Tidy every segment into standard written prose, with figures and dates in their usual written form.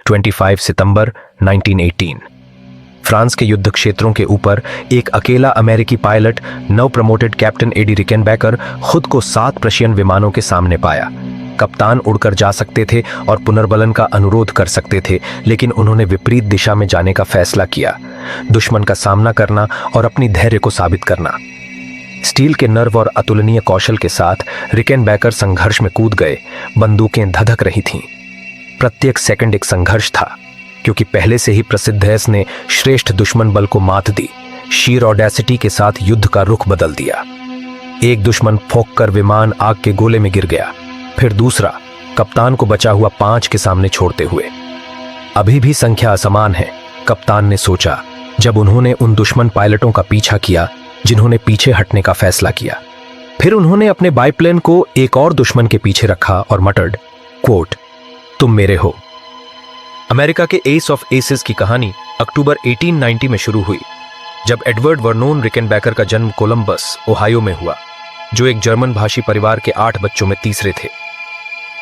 25 सितंबर 1918। France के युद्ध क्षेत्रों के ऊपर एक अकेला अमेरिकी पायलट नव प्रमोटेड कैप्टन एडी रिकेनबैकर खुद को 7 प्रशियन विमानों के सामने पाया। कप्तान उड़कर जा सकते थे और पुनर्बलन का अनुरोध कर सकते थे, लेकिन उन्होंने विपरीत दिशा में जाने का फैसला किया, दुश्मन का सामना करना और अपनी धैर्य को साबित करना। स्टील के नर्व और अतुलनीय कौशल के साथ रिकेनबैकर संघर्ष में कूद गए। बंदूकें धधक रही थीं। प्रत्येक सेकंड एक संघर्ष था, क्योंकि पहले से ही प्रसिद्ध एस ने श्रेष्ठ दुश्मन बल को मात दी, शीर ऑडेसिटी के साथ युद्ध का रुख बदल दिया। एक दुश्मन फोक कर विमान आग के गोले में गिर गया, फिर दूसरा कप्तान को बचा हुआ 5 के सामने छोड़ते हुए। अभी भी संख्या असमान है, कप्तान ने सोचा, जब उन्होंने उन दुश्मन पायलटों का पीछा किया जिन्होंने पीछे हटने का फैसला किया। फिर उन्होंने अपने बाइप्लेन को एक और दुश्मन के पीछे रखा और मटर्ड, क्वोट, तुम मेरे हो। अमेरिका के एस ऑफ एसेस की कहानी अक्टूबर 1890 में शुरू हुई, जब एडवर्ड वर्नोन रिकेनबैकर का जन्म कोलंबस, ओहायो में हुआ, जो एक जर्मन भाषी परिवार के 8 बच्चों में तीसरे थे।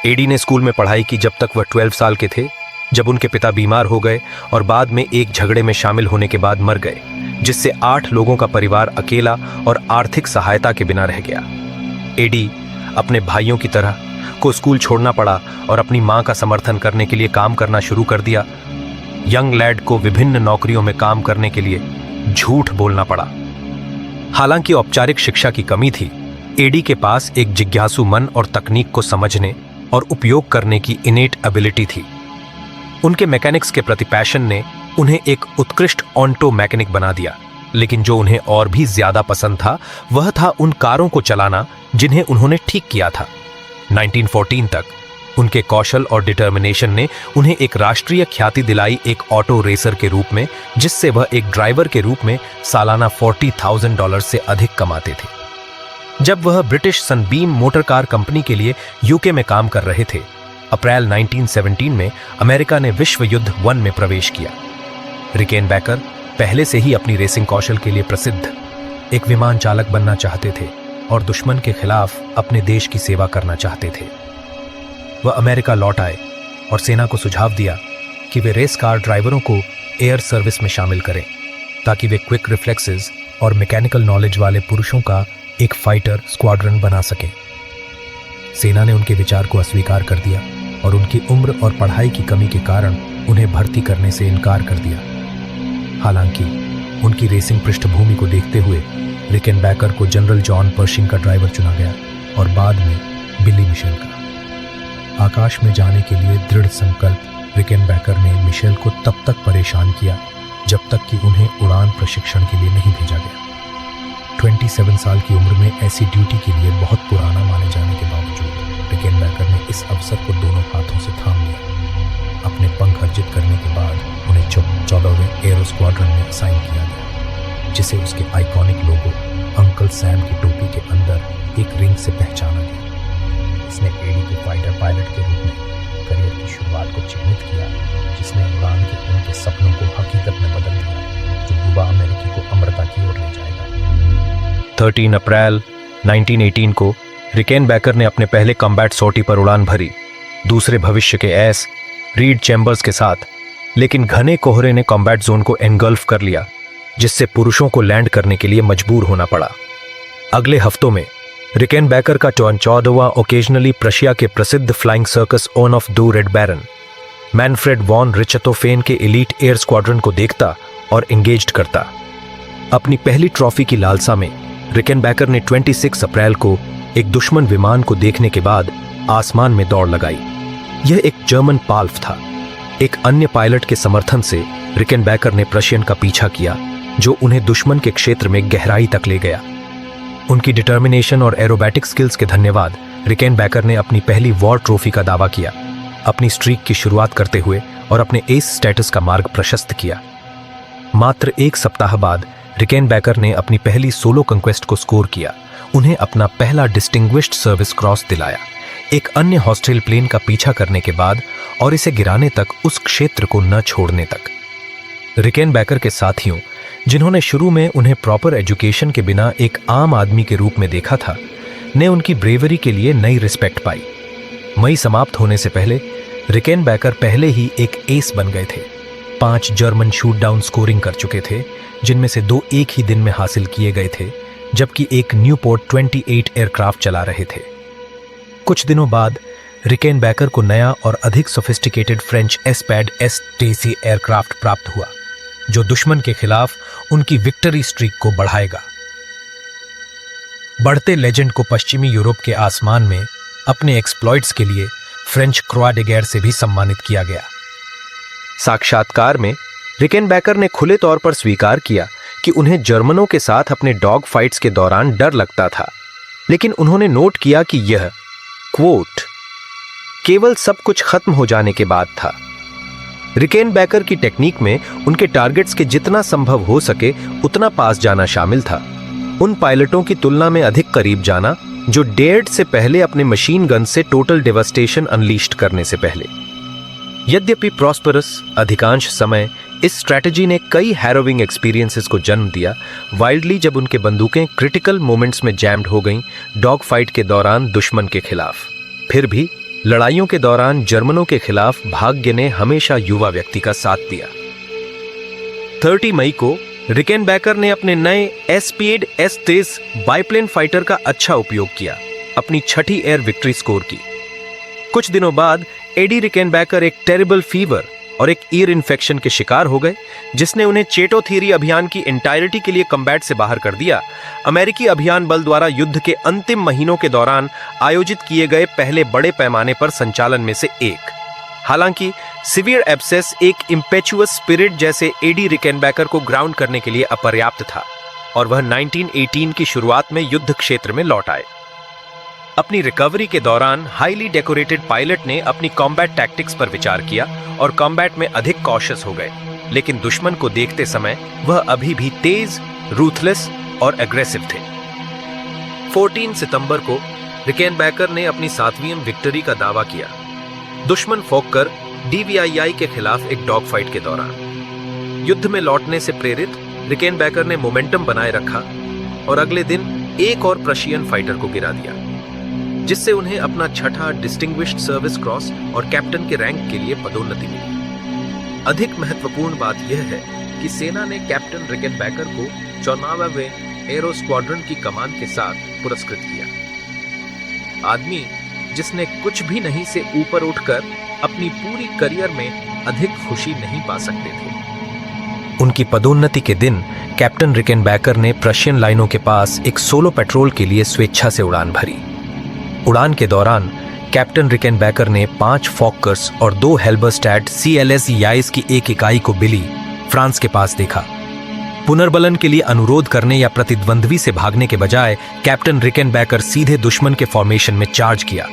एडी ने स्कूल में पढ़ाई की जब तक वह 12 साल के थे, जब उनके पिता बीमार हो गए और बाद में एक झगड़े में शामिल होने के बाद मर गए, जिससे 8 लोगों का परिवार अकेला और आर्थिक सहायता के बिना रह गया। एडी अपने भाइयों की तरह को स्कूल छोड़ना पड़ा और अपनी मां का समर्थन करने के लिए काम करना शुरू कर दिया। यंग लैड को विभिन्न नौकरियों में काम करने के लिए झूठ बोलना पड़ा। हालांकि औपचारिक शिक्षा की कमी थी, एडी के पास एक जिज्ञासु मन और तकनीक को समझने और उपयोग करने की इनेट एबिलिटी थी। उनके मैकेनिक्स के प्रति पैशन ने उन्हें एक उत्कृष्ट ऑन्टो मैकेनिक बना दिया, लेकिन जो उन्हें और भी ज्यादा पसंद था वह था उन कारों को चलाना जिन्हें उन्होंने ठीक किया था। 1914 तक उनके कौशल और डिटर्मिनेशन ने उन्हें एक राष्ट्रीय ख्याति दिलाई, एक ऑटो रेसर के रूप में, जिससे वह एक ड्राइवर के रूप में सालाना $40,000 से अधिक कमाते थे। जब वह British Sunbeam motor car company के लिए यूके में काम कर रहे थे, अप्रैल 1917 में अमेरिका ने विश्व युद्ध 1 में प्रवेश किया। रिकेनबैकर पहले से ही अपनी रेसिंग कौशल के लिए प्रसिद्ध एक विमान चालक बनना चाहते थे और दुश्मन के खिलाफ अपने देश की सेवा करना चाहते थे। वह अमेरिका लौट आए और सेना को सुझाव दिया कि वे रेस कार ड्राइवरों को एयर सर्विस में शामिल करें, ताकि वे क्विक रिफ्लेक्सेस और मैकेनिकल नॉलेज वाले पुरुषों का एक फाइटर स्क्वाड्रन बना सकें। सेना ने उनके विचार को अस्वीकार कर दिया और उनकी उम्र और पढ़ाई की कमी के कारण उन्हें भर्ती करने से इनकार कर दिया। हालांकि उनकी रेसिंग पृष्ठभूमि को देखते हुए रिकेनबैकर को जनरल जॉन पर्शिंग का ड्राइवर चुना गया और बाद में बिली मिशेल का। आकाश में जाने के लिए दृढ़ संकल्प रिकेनबैकर ने मिशेल को तब तक परेशान किया जब तक कि उन्हें उड़ान प्रशिक्षण के लिए नहीं भेजा गया। 27 साल की उम्र में ऐसी ड्यूटी के लिए बहुत पुराना माने जाने के बावजूद रिकेनबैकर ने इस अवसर को दोनों हाथों से थाम लिया। अपने पंख अर्जित करने के बाद उन्हें 14वें एरो स्क्वाड्रन में असाइन किया गया, जिसे उसके आइकॉनिक लोगो अंकल सैम की टोपी के अंदर एक रिंग से पहचाना गया। इसने एडी के फाइटर पायलट के रूप में करियर की शुरुआत को चिह्नित किया, जिसने उड़ान के उनके सपनों को हकीकत में बदल दिया, जो युवा अमेरिकी को अमरता की ओर ले जाएगा। 13 अप्रैल 1918 को रिकेनबैकर ने अपने पहले कॉम्बैट सॉर्टी पर उड़ान भरी, दूसरे भविष्य के एस रीड चैम्बर्स के साथ, लेकिन घने कोहरे ने कॉम्बैट जोन को एनगल्फ कर लिया, जिससे पुरुषों को लैंड करने के लिए मजबूर होना पड़ा। अगले हफ्तों में रिकेनबैकर का 14वां ओकेजनली प्रशिया के प्रसिद्ध flying circus on of the red baron Manfred von Richthofen के एलीट एयर स्क्वाड्रन को देखता और एंगेज्ड करता। अपनी पहली ट्रॉफी की लालसा में रिकेनबैकर ने 26 अप्रैल को एक दुश्मन विमान को देखने के बाद आसमान में दौड़ लगाई। यह एक जर्मन पाल्फ था। एक अन्य पायलट के समर्थन से रिकेनबैकर ने प्रशियन का पीछा किया, जो उन्हें दुश्मन के क्षेत्र में गहराई तक ले गया। उनकी डिटर्मिनेशन और एरोबैटिक स्किल्स के धन्यवाद रिकेनबैकर ने अपनी पहली वॉर ट्रॉफी का दावा किया, अपनी स्ट्रीक की शुरुआत करते हुए और अपने एस स्टेटस का मार्ग प्रशस्त किया। मात्र 1 सप्ताह बाद रिकेनबैकर ने अपनी पहली सोलो कंक्वेस्ट को स्कोर किया, उन्हें अपना पहला डिस्टिंग्विश्ड सर्विस क्रॉस दिलाया, एक अन्य हॉस्टेल प्लेन का पीछा करने के बाद और इसे गिराने तक, उस क्षेत्र को न छोड़ने तक। रिकेनबैकर के साथियों, जिन्होंने शुरू में उन्हें प्रॉपर एजुकेशन के बिना एक आम आदमी के रूप में देखा था, ने उनकी ब्रेवरी के लिए नई रिस्पेक्ट पाई। मई समाप्त होने से पहले रिकेनबैकर पहले ही एक एस बन गए थे। 5 जर्मन शूट डाउन स्कोरिंग कर चुके थे, जिनमें से 2 एक ही दिन में हासिल किए गए थे, जबकि एक न्यूपोर्ट 28 एयरक्राफ्ट चला रहे थे। कुछ दिनों बाद रिकेनबैकर को नया और अधिक सोफिस्टिकेटेड फ्रेंच एस्पैड S-80 एयरक्राफ्ट प्राप्त हुआ, जो दुश्मन के खिलाफ उनकी विक्ट्री स्ट्रीक को बढ़ाएगा। बढ़ते लेजेंड को पश्चिमी यूरोप के आसमान में अपने एक्सप्लॉइट्स के लिए फ्रेंच क्रोआ डे गेर से भी सम्मानित किया गया। साक्षात्कार में रिकेनबैकर ने खुले तौर पर स्वीकार किया कि उन्हें जर्मनों के साथ अपने डॉग फाइट्स के दौरान डर लगता था, लेकिन उन्होंने नोट किया कि यह क्वोट केवल सब कुछ खत्म हो जाने के बाद था। रिकेनबैकर की टेक्निक में उनके टारगेट्स के जितना संभव हो सके उतना पास जाना शामिल था, उन पायलटों की तुलना में अधिक करीब जाना जो डेयर्ड से पहले अपने मशीन गन से टोटल डेवास्टेशन अनलीश्ड करने से पहले। यद्यपि प्रॉस्परस अधिकांश समय इस स्ट्रैटेजी ने कई हैरोविंग एक्सपीरियंसेस को जन्म दिया, वाइल्डली जब उनके बंदूकें क्रिटिकल मोमेंट्स में जैम्ड हो गईं डॉग फाइट के दौरान दुश्मन के खिलाफ। फिर भी लड़ाइयों के दौरान जर्मनों के खिलाफ भाग्य ने हमेशा युवा व्यक्ति का साथ दिया। 30 मई को रिकेनबैकर ने अपने नए एस्पीड S-30 बाइप्लेन फाइटर का अच्छा उपयोग किया, अपनी 6ठी एयर विक्ट्री स्कोर की। कुछ दिनों बाद एडी रिकेनबैकर एक टेरिबल फीवर और एक ईयर इन्फेक्शन के शिकार हो गए, जिसने उन्हें चेटो थियरी अभियान की एंटायरिटी के लिए कम्बैट से बाहर कर दिया। अमेरिकी अभियान बल द्वारा युद्ध के अंतिम महीनों के दौरान आयोजित किए गए पहले बड़े पैमाने पर संचालन में से एक। हालांकि सिवियर एब्सेस एक इम्पेचुअस स्पिरिट जैसे एडी रिकेनबैकर को ग्राउंड करने के लिए अपर्याप्त था और वह 1918 की शुरुआत में युद्ध क्षेत्र में लौट आए। अपनी रिकवरी के दौरान हाईली डेकोरेटेड पायलट ने अपनी कॉम्बैट टैक्टिक्स पर विचार किया और कॉम्बैट में अधिक कॉशियस हो गए, लेकिन दुश्मन को देखते समय वह अभी भी तेज, रूथलेस और एग्रेसिव थे। 14 सितंबर को रिकेनबैकर ने अपनी 7वीं विक्ट्री का दावा किया, दुश्मन फोक्कर DVII के खिलाफ एक डॉग फाइट के दौरान। युद्ध में लौटने से प्रेरित रिकेनबैकर ने मोमेंटम बनाए रखा और अगले दिन एक और प्रशियन फाइटर को गिरा दिया, जिससे उन्हें अपना 6ठा डिस्टिंग्विश्ड सर्विस क्रॉस और कैप्टन के रैंक के लिए पदोन्नति मिली। अधिक महत्वपूर्ण बात यह है कि सेना ने कैप्टन रिकेनबैकर को 94वें एरो स्क्वाड्रन की कमान के साथ पुरस्कृत किया। आदमी जिसने कुछ भी नहीं से ऊपर उठकर अपनी पूरी करियर में अधिक खुशी नहीं पा सकते थे। उनकी पदोन्नति के दिन कैप्टन रिकेनबैकर ने प्रशियन लाइनों के पास एक सोलो पेट्रोल के लिए स्वेच्छा से उड़ान भरी। उड़ान के दौरान कैप्टन रिकेनबैकर ने 5 फॉक्कर्स और 2 हेल्बरस्टैट CLS याइस की एक इकाई को बिली, फ्रांस के पास देखा। पुनर्बलन के लिए अनुरोध करने या प्रतिद्वंद्वी से भागने के बजाय कैप्टन रिकेनबैकर सीधे दुश्मन के फॉर्मेशन में चार्ज किया।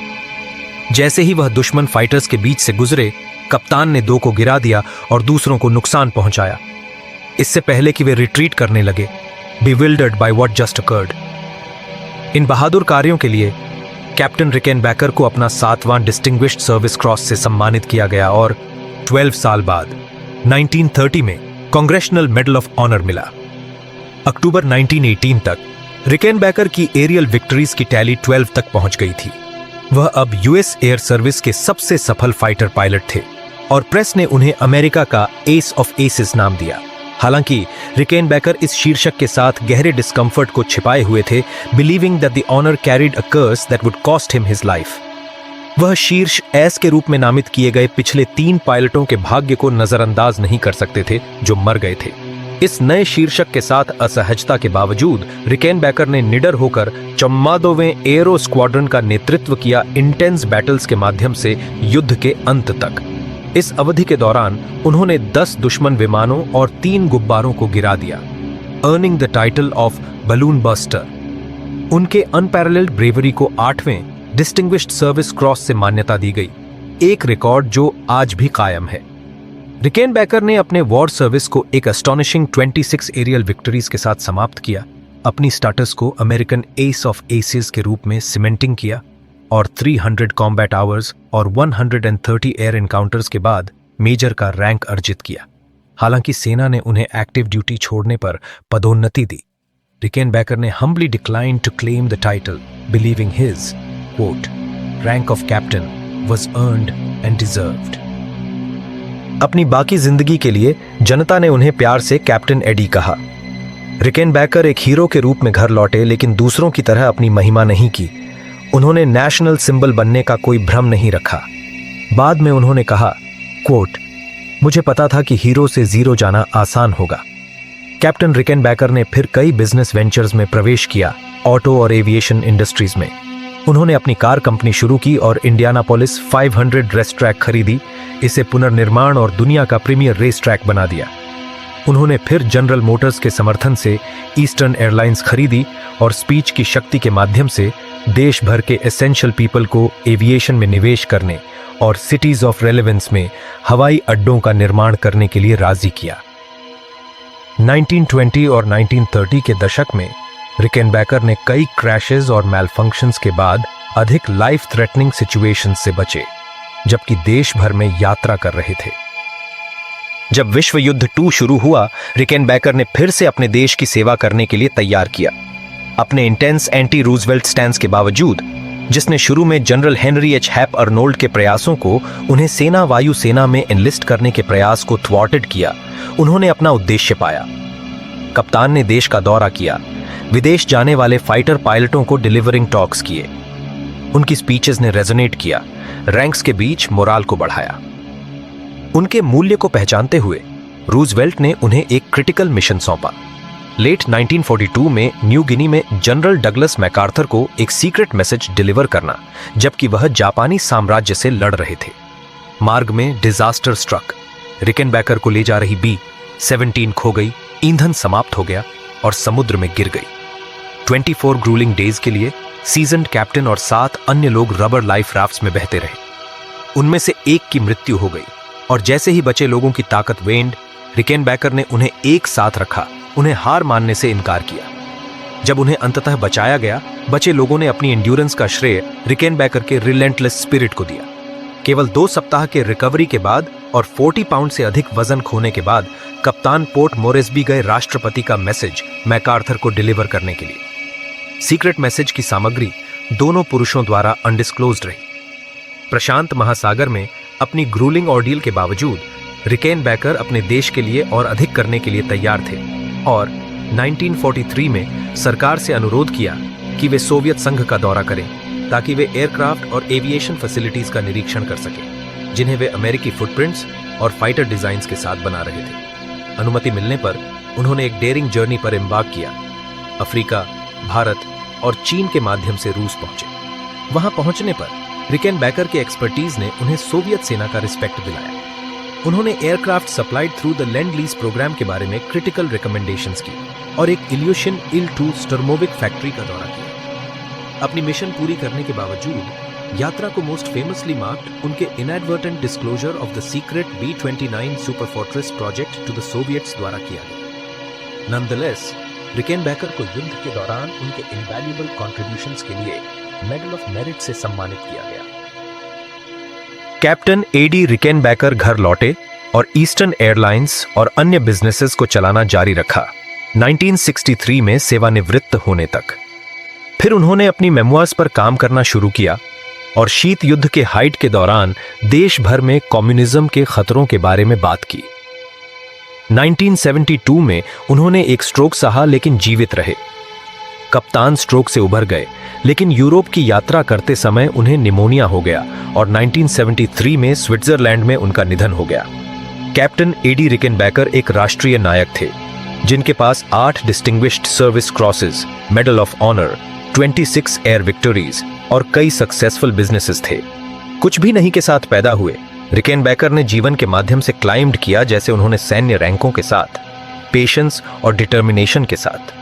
जैसे ही वह दुश्मन फाइटर्स के बीच से गुजरे, कप्तान ने 2 को गिरा दिया और दूसरों को नुकसान पहुंचाया, इससे पहले कि वे रिट्रीट करने लगे, bewildered by what just occurred। इन बहादुर कार्यों के लिए कैप्टन रिकेनबैकर को अपना 7वां डिस्टिंग्विश्ड सर्विस क्रॉस से सम्मानित किया गया और 12 साल बाद 1930 में कांग्रेशनल मेडल ऑफ ऑनर मिला। अक्टूबर 1918 तक रिकेनबैकर की एरियल विक्ट्रीज की टैली 12 तक पहुंच गई थी। वह अब US एयर सर्विस के सबसे सफल फाइटर पायलट थे और प्रेस ने उन्हें अमेरिका का एस ऑफ एसेस नाम दिया। हालांकि रिकेनबैकर इस शीर्षक के साथ गहरे डिस्कम्फर्ट को छिपाए हुए थे, believing that the honour carried a curse that would cost him his life. वह शीर्ष एस के रूप में नामित किए गए पिछले 3 पायलटों के भाग्य को नजरअंदाज नहीं कर सकते थे जो मर गए थे। इस नए शीर्षक के साथ असहजता के बावजूद रिकेनबैकर ने निडर होकर 44वें एरो स्क्वाड्रन का नेतृत्व किया, इंटेंस बैटल्स के माध्यम से युद्ध के अंत तक। इस अवधि के दौरान उन्होंने 10 दुश्मन विमानों और 3 गुब्बारों को गिरा दिया, earning the title of balloon buster. उनके अनपैरेलल्ड ब्रेवरी को 8वें डिस्टिंग्विश्ड सर्विस क्रॉस से मान्यता दी गई, एक रिकॉर्ड जो आज भी कायम है। रिकेनबैकर ने अपने वॉर सर्विस को एक एस्टोनिशिंग 26 एरियल विक्ट्रीज के साथ समाप्त किया, अपनी स्टेटस को अमेरिकन एस ऑफ एसेस के रूप में सीमेंटिंग किया और 300 कॉम्बैट आवर्स और 130 एयर एनकाउंटर्स के बाद मेजर का रैंक अर्जित किया। हालांकि सेना ने उन्हें एक्टिव ड्यूटी छोड़ने पर पदोन्नति दी, रिकेनबैकर ने humbly declined to claim the title, believing his, quote, rank of captain was earned and deserved. अपनी बाकी जिंदगी के लिए जनता ने उन्हें प्यार से कैप्टन एडी कहा। रिकेनबैकर एक हीरो के रूप में घर लौटे, लेकिन दूसरों की तरह अपनी महिमा नहीं की। उन्होंने नेशनल सिंबल बनने का कोई भ्रम नहीं रखा। बाद में उन्होंने कहा, क्वोट, मुझे पता था कि हीरो से जीरो जाना आसान होगा। कैप्टन रिकेनबैकर ने फिर कई बिजनेस वेंचर्स में प्रवेश किया, ऑटो और एविएशन इंडस्ट्रीज में। उन्होंने अपनी कार कंपनी शुरू की और इंडियानापोलिस 500 रेस ट्रैक खरीदी, इसे पुनर्निर्माण और दुनिया का प्रीमियर रेस ट्रैक बना दिया। उन्होंने फिर जनरल मोटर्स के समर्थन से ईस्टर्न एयरलाइंस खरीदी और स्पीच की शक्ति के माध्यम से देश भर के एसेंशियल पीपल को एविएशन में निवेश करने और सिटीज ऑफ रेलेवेंस में हवाई अड्डों का निर्माण करने के लिए राजी किया। 1920 और 1930 के दशक में रिकेनबैकर ने कई क्रैशेस और मैलफंक्शंस के बाद अधिक लाइफ थ्रेटनिंग सिचुएशंस से बचे, जबकि देश भर में यात्रा कर रहे थे। जब विश्व युद्ध 2 शुरू हुआ, रिकेनबैकर ने फिर से अपने देश की सेवा करने के लिए तैयार किया। अपने इंटेंस एंटी रूजवेल्ट स्टैंस के बावजूद, जिसने शुरू में जनरल हेनरी एच हैप अर्नोल्ड के प्रयासों को उन्हें सेना वायु सेना में एनलिस्ट करने के प्रयास को थ्वार्टेड किया, उन्होंने अपना उद्देश्य पाया। कप्तान ने देश का दौरा किया, विदेश जाने वाले फाइटर पायलटों को डिलीवरिंग टॉक्स किए। उनकी स्पीचेस ने रेजोनेट किया, रैंक्स के बीच मोराल को बढ़ाया। उनके मूल्य को पहचानते हुए रूजवेल्ट ने उन्हें एक क्रिटिकल मिशन सौंपा। लेट 1942 में न्यू गिनी में जनरल डगलस मैकार्थर को एक सीक्रेट मैसेज डिलीवर करना, जबकि वह जापानी साम्राज्य से लड़ रहे थे। मार्ग में डिजास्टर स्ट्रक। रिकेनबैकर को ले जा रही B-17 खो गई, ईंधन समाप्त हो गया और समुद्र में गिर गई। 24 ग्रूलिंग डेज के लिए सीजन्ड कैप्टन और 7 अन्य लोग रबर लाइफ राफ्ट्स में बहते रहे। उनमें से एक की मृत्यु हो गई और जैसे ही बचे लोगों की ताकत वेंड, रिकेनबैकर ने उन्हें एक साथ रखा, उन्हें हार मानने से इनकार किया। जब उन्हें अंततः बचाया गया, बचे लोगों ने अपनी एंड्योरेंस का श्रेय रिकेनबैकर के रिलेंटलेस स्पिरिट को दिया। केवल 2 सप्ताह के रिकवरी के बाद और 40 पाउंड से अधिक वजन खोने के बाद कप्तान पोर्ट मोरेस्बी गए राष्ट्रपति का मैसेज मैकार्थर को डिलीवर करने के लिए। सीक्रेट मैसेज की सामग्री दोनों पुरुषों द्वारा अनडिस्क्लोज्ड रही। प्रशांत महासागर में अपनी ग्रूलिंग ऑर्डियल के बावजूद रिकेनबैकर अपने देश के लिए और अधिक करने के लिए तैयार थे और 1943 में सरकार से अनुरोध किया कि वे सोवियत संघ का दौरा करें ताकि वे एयरक्राफ्ट और एविएशन फैसिलिटीज का निरीक्षण कर सकें, जिन्हें वे अमेरिकी फुटप्रिंट्स और फाइटर डिजाइन्स के साथ बना रहे थे। अनुमति मिलने पर उन्होंने एक डेयरिंग जर्नी पर एम्बार्क किया। अफ्रीका, भारत और चीन के माध्यम से रूस पहुंचे। वहां पहुंचने पर रिकेनबैकर के एक्सपर्टीज ने उन्हें सोवियत सेना का रिस्पेक्ट दिलाया। उन्होंने aircraft supplied through the lend lease programme के बारे में क्रिटिकल रिकमेंडेशंस की और एक इल्यूशन इल-2 स्टर्मोविक फैक्ट्री का दौरा किया। अपनी मिशन पूरी करने के बावजूद यात्रा को मोस्ट फेमसली मार्क्ड उनके inadvertent disclosure of the secret B-29 superfortress project to the Soviets द्वारा किया गया। नॉनदलेस, रिकेनबैकर को युद्ध के दौरान उनके इनवैल्यूएबल कॉन्ट्रिब्यूशंस के लिए मेडल ऑफ मेरिट से सम्मानित किया गया। कैप्टन एडी रिकेनबैकर घर लौटे और ईस्टर्न एयरलाइंस और अन्य बिजनेसेस को चलाना जारी रखा, 1963 में सेवानिवृत्त होने तक। फिर उन्होंने अपनी मेमोइर्स पर काम करना शुरू किया और शीत युद्ध के हाइट के दौरान देश भर में कम्युनिज्म के खतरों के बारे में बात की। 1972 में उन्होंने एक स्ट्रोक सहा लेकिन जीवित रहे। कप्तान स्ट्रोक से उभर गए, लेकिन यूरोप की यात्रा करते समय उन्हें निमोनिया हो गया और 1973 में स्विट्जरलैंड में उनका निधन हो गया। कैप्टन एडी रिकेनबैकर एक राष्ट्रीय नायक थे, जिनके पास 8 distinguished service crosses, medal of honour, 26 air victories और कई सक्सेसफुल बिजनेसेस थे। कुछ भी नहीं के साथ पैदा हुए, रिकेनबैकर ने जीवन के माध्यम से क्लाइम्ड किया, जैसे उन्होंने सैन्य रैंकों के साथ, पेशेंस और डिटर्मिनेशन के साथ।